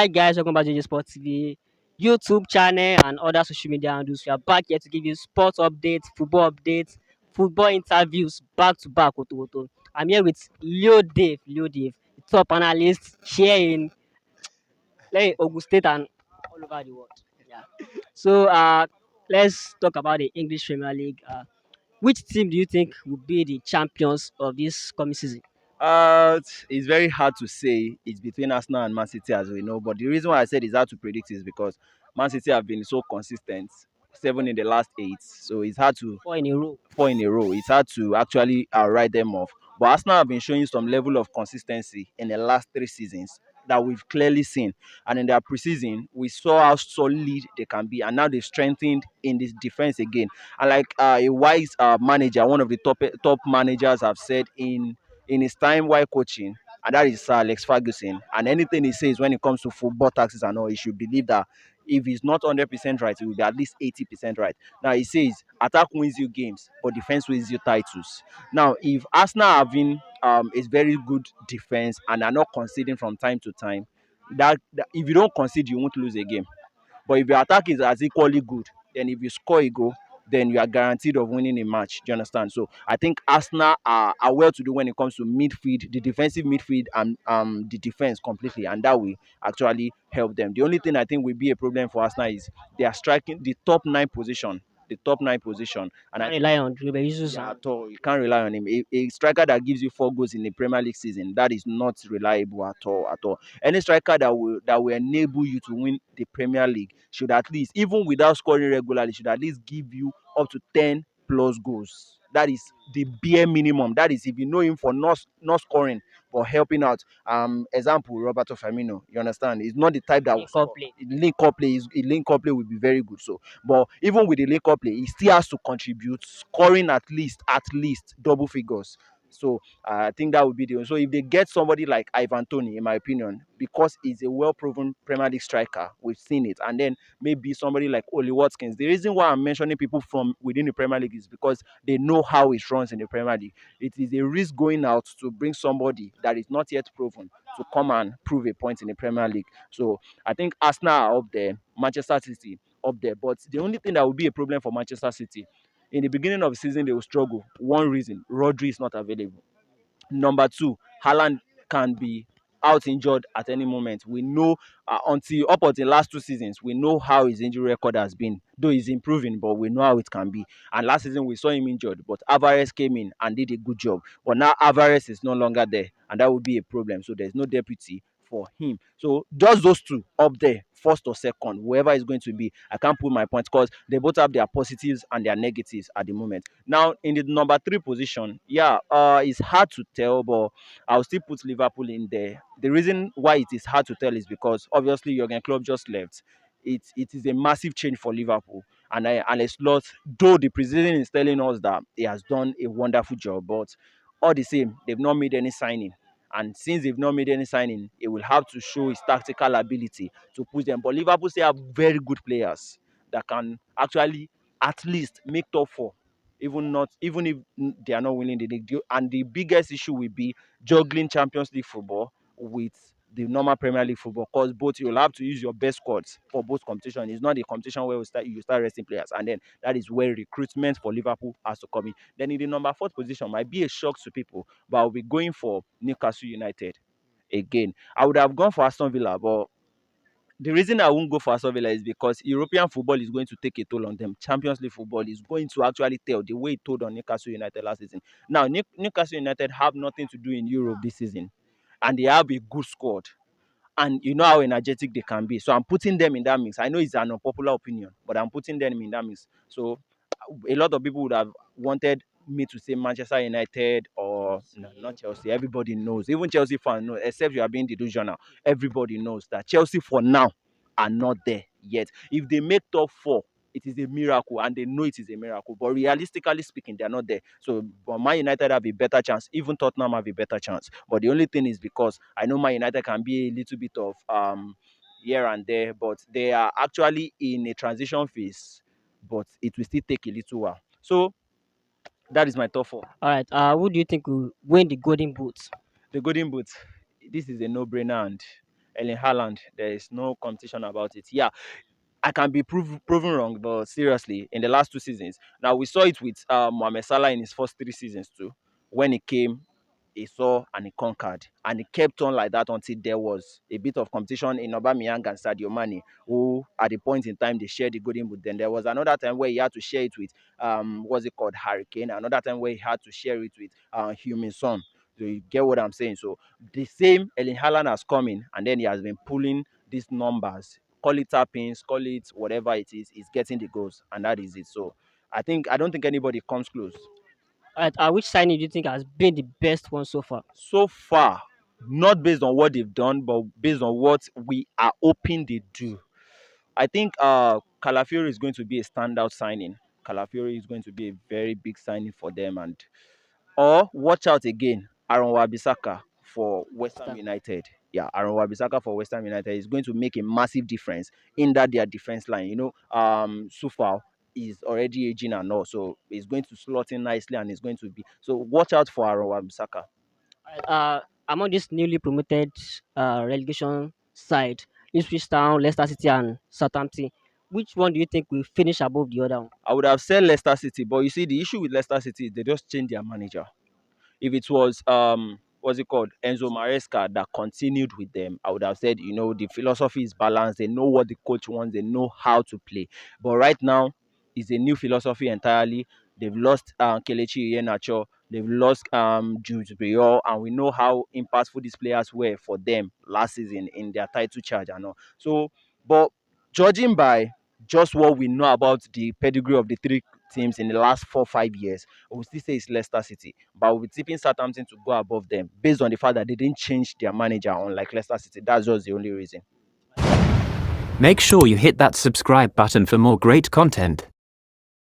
Hi guys, welcome back to the Sports TV YouTube channel and other social media handles. We are back here to give you sports updates, football interviews back to back. I'm here with LeoDave, the top analyst here in Ogun State and all over the world. Yeah. So let's talk about the English Premier League. Which team do you think will be the champions of this coming season? It's very hard to say. It's between Arsenal and Man City, as we know. But the reason why I said it's hard to predict is because Man City have been so consistent, 7 in the last 8. So it's hard to Four in a row. 4 in a row. It's hard to actually write them off. But Arsenal have been showing some level of consistency in the last 3 seasons that we've clearly seen. And in their preseason, we saw how solid they can be. And now they've strengthened in this defense again. And like a wise manager, one of the top managers have said in his time while coaching, and that is Sir Alex Ferguson. And anything he says when it comes to football taxes and all, he should believe that if he's not 100% right, he will be at least 80% right. Now he says attack wins you games, but defense wins you titles. Now, if Arsenal having a very good defense and are not conceding from time to time, that if you don't concede, you won't lose a game. But if your attack is as equally good, then if you score a goal, then you are guaranteed of winning a match. Do you understand? So I think Arsenal are well to do when it comes to midfield, the defensive midfield, and the defense completely, and that will actually help them. The only thing I think will be a problem for Arsenal is they are striking the top 9 position. The top 9 position, and I Can't think rely on Ruben Jesus yeah, and at all. You can't rely on him. A striker that gives you 4 goals in a Premier League season, that is not reliable at all. At all. Any striker that will enable you to win the Premier League should at least, even without scoring regularly, should at least give you up to 10 plus goals. That is the bare minimum. That is if you know him for not scoring but helping out. Example Roberto Firmino. You understand? He's not the type that will link up score. play. Link up play will be very good. So but even with the link up play, he still has to contribute, scoring at least double figures. So I think that would be the so if they get somebody like Ivan Toney, in my opinion, because he's a well-proven Premier League striker, we've seen it, and then maybe somebody like Oli Watkins. The reason why I'm mentioning people from within the Premier League is because they know how it runs in the Premier League. It is a risk going out to bring somebody that is not yet proven to come and prove a point in the Premier League. So I think Arsenal are up there, Manchester City up there. But the only thing that will be a problem for Manchester City in the beginning of the season, they will struggle. One reason, Rodri is not available. Number two, Haaland can be out injured at any moment. We know until last 2 seasons, we know how his injury record has been. Though he's improving, but we know how it can be. And last season we saw him injured, but Alvarez came in and did a good job. But now Alvarez is no longer there, and that would be a problem. So there's no deputy for him. So just those two up there, first or second, whoever is going to be, I can't put my points because they both have their positives and their negatives at the moment. Now in the number 3 position, yeah, it's hard to tell, but I'll still put Liverpool in there. The reason why it is hard to tell is because obviously Jurgen Klopp just left. It is a massive change for Liverpool, and a slot. Though the president is telling us that he has done a wonderful job, but all the same, they've not made any signing. And since they've not made any signing, he will have to show his tactical ability to push them. But Liverpool still have very good players that can actually at least make top four, even if they are not winning the league. And the biggest issue will be juggling Champions League football with the normal Premier League football, because both you'll have to use your best squads for both competition. It's not a competition where you start resting players, and then that is where recruitment for Liverpool has to come in. Then in the number 4th position might be a shock to people, but I'll be going for Newcastle United again. I would have gone for Aston Villa, but the reason I won't go for Aston Villa is because European football is going to take a toll on them. Champions League football is going to actually tell the way it told on Newcastle United last season. Now, Newcastle United have nothing to do in Europe this season, and they have a good squad. And you know how energetic they can be. So I'm putting them in that mix. I know it's an unpopular opinion, but I'm putting them in that mix. So a lot of people would have wanted me to say Manchester United or no, not Chelsea. Everybody knows, even Chelsea fans know, except you are being delusional. Everybody knows that Chelsea for now are not there yet. If they make top four, it is a miracle, and they know it is a miracle. But realistically speaking, they are not there. So, but Man United have a better chance. Even Tottenham have a better chance. But the only thing is because I know Man United can be a little bit of here and there, but they are actually in a transition phase. But it will still take a little while. So that is my top four. All right. Who do you think will win the Golden Boot? The Golden Boot. This is a no-brainer, and Erling Haaland. There is no competition about it. Yeah, I can be proven wrong, but seriously, in the last 2 seasons, now we saw it with Mohamed Salah in his first 3 seasons too. When he came, he saw and he conquered, and he kept on like that until there was a bit of competition in Aubameyang and Sadio Mane, who at the point in time they shared the golden boot. Then there was another time where he had to share it with what's it called, Hurricane. Another time where he had to share it with Human Son. Do you get what I'm saying? So the same Erling Haaland has come in, and then he has been pulling these numbers, call it tappings, call it whatever it is getting the goals, and that is it. So I don't think anybody comes close. Which signing do you think has been the best one so far? So far, not based on what they've done, but based on what we are hoping they do. I think Calafiori is going to be a standout signing. Calafiori is going to be a very big signing for them, and or watch out again, Aaron Wan-Bissaka for West Ham Star. United. Yeah, Aaron Wan-Bissaka for West Ham United is going to make a massive difference in that their defense line. Sufal is already aging and all, so he's going to slot in nicely and is going to be. So watch out for Aaron Wan-Bissaka. Among this newly promoted relegation side, Ipswich Town, Leicester City, and Southampton, which one do you think will finish above the other one? I would have said Leicester City, but you see the issue with Leicester City is they just changed their manager. If it was what's it called, Enzo Maresca that continued with them, I would have said, the philosophy is balanced. They know what the coach wants. They know how to play. But right now, it's a new philosophy entirely. They've lost Kelechi Iheanacho. They've lost Jude Bellingham, and we know how impactful these players were for them last season in their title charge and all. So, but judging by just what we know about the pedigree of the three teams in the last 4 5 years, we will still say it's Leicester City. But we'll be tipping Southampton to go above them based on the fact that they didn't change their manager, unlike Leicester City. That's just the only reason. Make sure you hit that subscribe button for more great content.